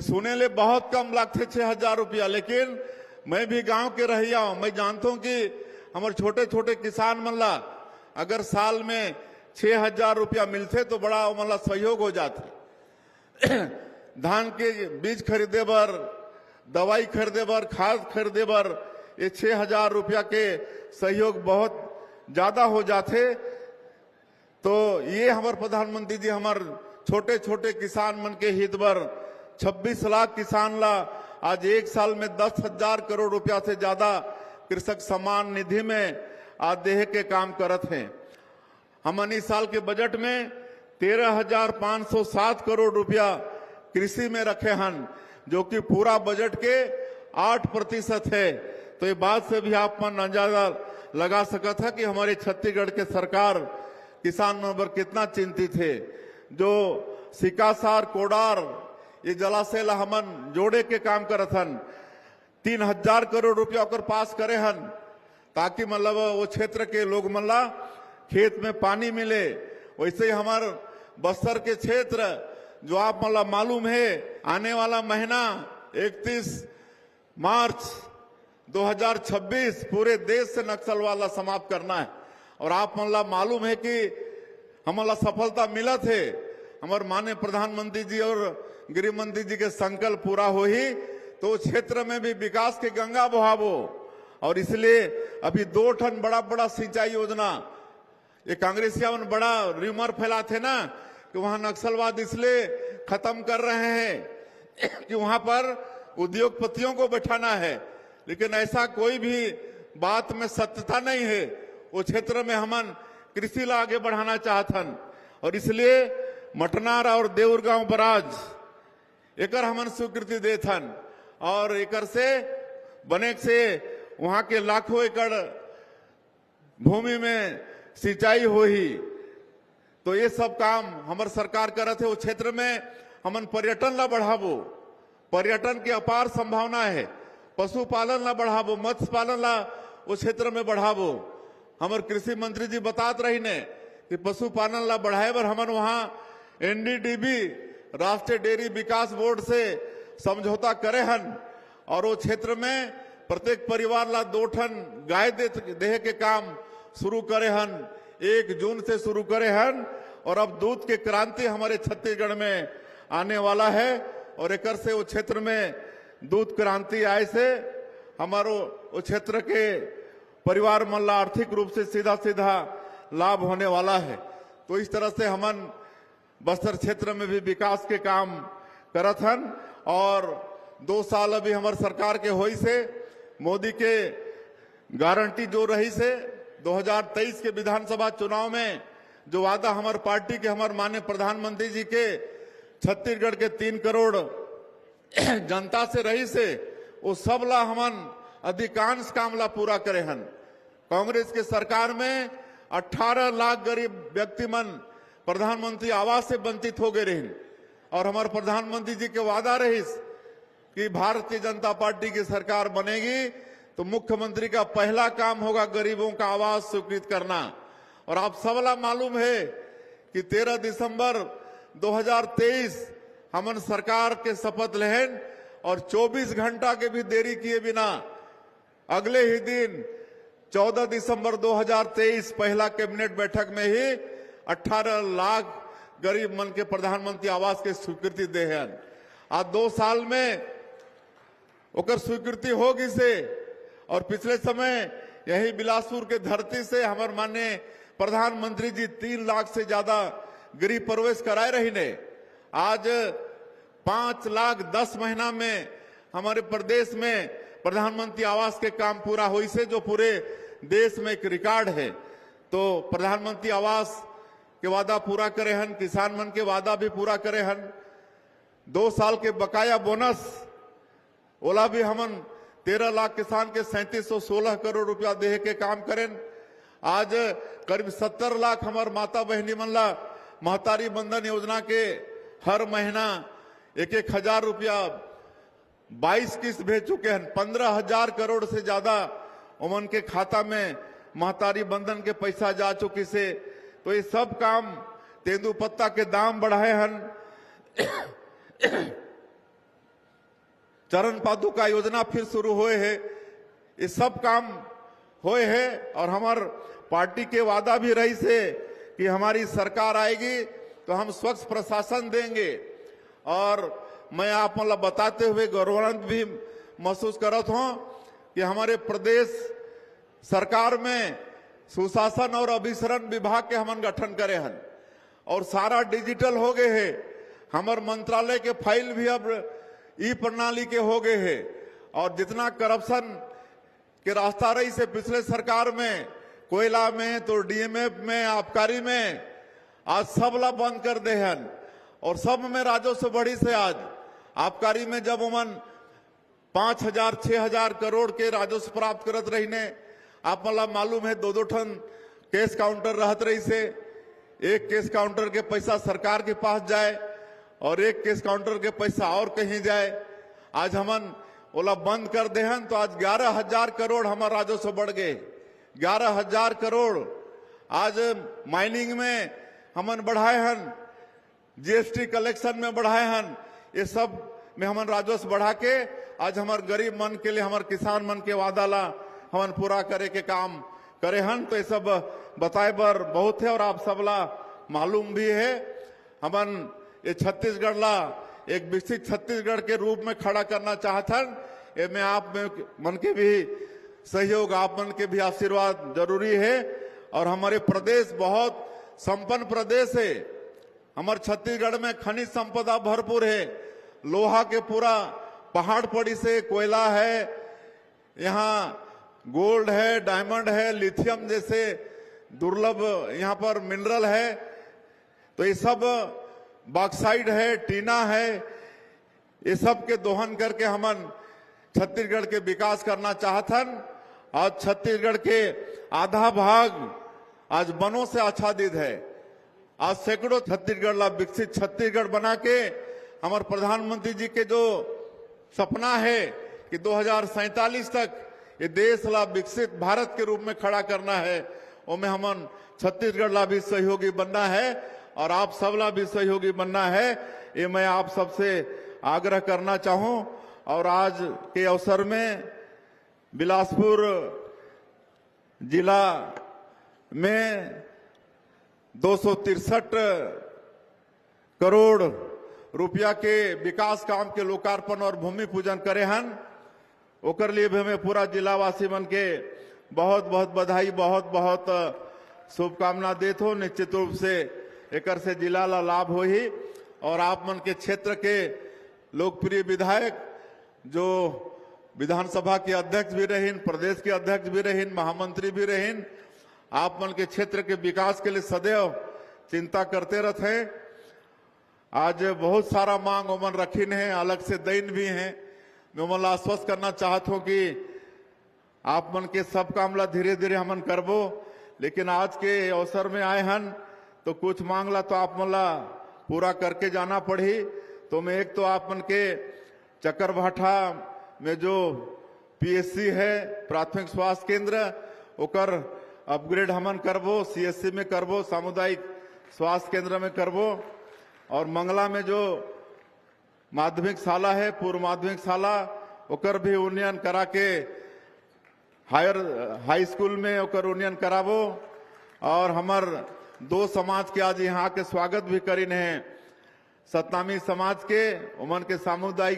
सुने ले बहुत कम लगते 6,000 रुपया, लेकिन मैं भी गांव के रहिया हूं। मैं जानता हूं कि हमारे छोटे छोटे किसान मन ला अगर साल में 6,000 रुपया मिलते तो बड़ा मतलब सहयोग हो जाते। धान के बीज खरीदे बर, दवाई खरीदे बर, खाद खरीदे बर ये 6,000 रुपया के सहयोग बहुत ज्यादा हो जाते। तो ये हमारे प्रधानमंत्री जी हमारे छोटे छोटे किसान मन के हित बर 26 लाख किसान ला आज एक साल में 10,000 करोड़ रुपया से ज्यादा कृषक सम्मान निधि में आज देह के काम करत हैं। हम इस साल के बजट में 13,507 करोड़ रुपया कृषि में रखे हैं, जो कि पूरा बजट के 8% है। तो ये बात से भी आप मन अंदाजा लगा सकता है कि हमारे छत्तीसगढ़ के सरकार किसान पर कितना चिंतित है। जो सिकासार कोडार ये जलाशय ला हमन जोड़े के काम करत हन, 3,000 करोड़ रुपया ओकर पास करे हन, ताकि मतलब वो क्षेत्र के लोग मन ला खेत में पानी मिले। वैसे ही हमारे बस्तर के क्षेत्र जो आप मतलब मालूम है, आने वाला महीना 31 मार्च 2026 पूरे देश से नक्सलवाद समाप्त करना है। और आप मतलब मालूम है कि हमारा सफलता मिला थे। हमारे माननीय प्रधानमंत्री जी और गृह मंत्री जी के संकल्प पूरा हो ही तो क्षेत्र में भी विकास के गंगा बहावो। और इसलिए अभी 2 ठन बड़ा बड़ा सिंचाई योजना, ये कांग्रेसिया में बड़ा र्यूमर फैलाते ना कि वहां नक्सलवाद इसलिए खत्म कर रहे हैं कि वहां पर उद्योगपतियों को बैठाना है, लेकिन ऐसा कोई भी बात में सत्यता नहीं है। वो क्षेत्र में हमन कृषि ला आगे बढ़ाना चाहतन और इसलिए मटनार और देउरगांव बराज एकर हमन स्वीकृति देथन और एकर से बने से वहां के लाखों एकड़ भूमि में सिंचाई हो ही। तो ये सब काम हमारे सरकार करत है। वो क्षेत्र में हमन पर्यटन ला बढ़ावो, पर्यटन की अपार संभावना है। पशुपालन ला बढ़ावो, मत्स्य पालन ला वो क्षेत्र में बढ़ावो। हमारे कृषि मंत्री जी बतात रही ने कि पशुपालन ला बढ़ाए बर हमन वहां NDDB राष्ट्रीय डेयरी विकास बोर्ड से समझौता करे हन और वो क्षेत्र में प्रत्येक परिवार ला 2 ठन गाय देह के काम शुरू करे हन। 1 जून से शुरू करे हन और अब दूध के क्रांति हमारे छत्तीसगढ़ में आने वाला है। और एकर से वो क्षेत्र में दूध क्रांति आए से हमारो वो क्षेत्र के परिवार मन ला आर्थिक रूप से सीधा सीधा लाभ होने वाला है। तो इस तरह से हमन बस्तर क्षेत्र में भी विकास के काम करत हन। और 2 साल अभी हमारे सरकार के होई से मोदी के गारंटी जो रही से 2023 के विधानसभा चुनाव में जो वादा हमारे पार्टी के हमारे माननीय प्रधानमंत्री जी के छत्तीसगढ़ के 3 करोड़ जनता से रही से वो सब ला हमन अधिकांश काम ला पूरा करे हन। कांग्रेस के सरकार में 18 लाख गरीब व्यक्ति मन प्रधानमंत्री आवास से वंचित हो गए रहे और हमारे प्रधानमंत्री जी के वादा रही कि भारतीय जनता पार्टी की सरकार बनेगी तो मुख्यमंत्री का पहला काम होगा गरीबों का आवास स्वीकृत करना। और आप सबला मालूम है कि 13 दिसंबर 2023 हमन सरकार के शपथ लेहन और 24 घंटा के भी देरी किए बिना अगले ही दिन 14 दिसंबर 2023 पहला कैबिनेट बैठक में ही 18 लाख गरीब मन के प्रधानमंत्री आवास के स्वीकृति दे हैं। आज 2 साल में ओकर स्वीकृति होगी से और पिछले समय यही बिलासपुर के धरती से हमारे माननीय प्रधानमंत्री जी 3 लाख से ज्यादा गृह प्रवेश कराए रही ने। आज 5 लाख 10 महीना में हमारे प्रदेश में प्रधानमंत्री आवास के काम पूरा हुई से जो पूरे देश में एक रिकॉर्ड है। तो प्रधानमंत्री आवास के वादा पूरा करे हन, किसान मन के वादा भी पूरा करे हन। 2 साल के बकाया बोनस ओला भी हमन 13 लाख किसान के 3716 करोड़ रुपया देह के काम करें। आज करीब 70 लाख हमार माता बहनी मन ला महतारी बंधन योजना के हर महीना 1-1 हजार रुपया 22 किस्त भेज चुके हैं। 15,000 करोड़ से ज्यादा उमन के खाता में महतारी बंधन के पैसा जा चुकी से। तो ये सब काम तेंदुपत्ता के दाम बढ़ाए हन चरण पादुका योजना फिर शुरू हुए है। ये सब काम हुए है और हमार पार्टी के वादा भी रही से कि हमारी सरकार आएगी तो हम स्वच्छ प्रशासन देंगे। और मैं आप मतलब बताते हुए गौरवान्वित भी महसूस करत हूं कि हमारे प्रदेश सरकार में सुशासन और अभिसरण विभाग के हमन गठन करे हन और सारा डिजिटल हो गए है। हमार मंत्रालय के फाइल भी अब ई प्रणाली के हो गए है और जितना करप्शन के रास्ता रही से पिछले सरकार में कोयला में तो डीएमएफ में आबकारी में आज सबला बंद कर दे हन और सब में राजस्व बढ़ी से आज आबकारी में जब उमन 5,000 6,000 करोड़ के राजस्व प्राप्त करत रही ने आप मतलब मालूम है 2-2 ठन केस काउंटर रहत रही से एक केस काउंटर के पैसा सरकार के पास जाए और एक केस काउंटर के पैसा और कहीं जाए। आज हमन ओला बंद कर दे हन तो आज 11,000 करोड़ हमारा राजस्व बढ़ गए। 11,000 करोड़ आज माइनिंग में हमन बढ़ाए हन, जीएसटी कलेक्शन में बढ़ाए हन, ये सब में हमन राजस्व बढ़ा के आज हमार गरीब मन के लिए हमार किसान मन के वादा ला हमन पूरा करे के काम करे हन। तो ये सब बताए बर बहुत है और आप सबला मालूम भी है। हमन ये छत्तीसगढ़ ला एक विकसित छत्तीसगढ़ के रूप में खड़ा करना चाहतन। ये में आप मन के भी सहयोग, आप मन के भी आशीर्वाद जरूरी है। और हमारे प्रदेश बहुत संपन्न प्रदेश है। हमारे छत्तीसगढ़ में खनिज संपदा भरपूर है, लोहा के पूरा पहाड़ पड़ी से कोयला है, यहाँ गोल्ड है, डायमंड है, लिथियम जैसे दुर्लभ यहाँ पर मिनरल है। तो ये सब बॉक्साइड है, टीना है, ये सब के दोहन करके हमन छत्तीसगढ़ के विकास करना चाहतन। आज छत्तीसगढ़ के आधा भाग आज वनों से आच्छादित है। आज सैकड़ों छत्तीसगढ़ ला विकसित छत्तीसगढ़ बना के हमारे प्रधानमंत्री जी के जो सपना है कि 2047 तक ये देश ला विकसित भारत के रूप में खड़ा करना है, उसमें हमन छत्तीसगढ़ ला भी सहयोगी बनना है और आप सबला भी सहयोगी बनना है। ये मैं आप सबसे आग्रह करना चाहूं। और आज के अवसर में बिलासपुर जिला में 263 करोड़ रुपया के विकास काम के लोकार्पण और भूमि पूजन करे हन। ओकर लिए भी हमें पूरा जिलावासी मन के बहुत बहुत बधाई, बहुत बहुत शुभकामना देत हो। निश्चित रूप से एकर से जिला ला लाभ हो ही। और आप मन के क्षेत्र के लोकप्रिय विधायक जो विधानसभा के अध्यक्ष भी रहीन, प्रदेश के अध्यक्ष भी रहीन, महामंत्री भी रहीन, आप मन के क्षेत्र के विकास के लिए सदैव चिंता करते रहते हैं। आज बहुत सारा मांग ओमन रखीन है, अलग से दैन भी हैं। मैं ओमन ला आश्वस्त करना चाहत हूं कि आप मन के सब काम ला धीरे धीरे हमन करबो, लेकिन आज के अवसर में आए हन तो कुछ मांग ला तो आप मन ला पूरा करके जाना पड़ी। तो मैं एक तो आप मन के चक्करभाठा में जो पीएससी है, प्राथमिक स्वास्थ्य केंद्र, ओकर अपग्रेड हमन करबो, सीएससी में करबो, सामुदायिक स्वास्थ्य केंद्र में करबो। और मंगला में जो माध्यमिक शाला है, पूर्व माध्यमिक शाला, ओकर भी उन्नयन करा के हाई स्कूल में ओकर उन्नयन कराबो। और हमार 2 समाज के आज यहाँ के स्वागत भी करीन है, सतनामी समाज के, उमन के सामुदायिक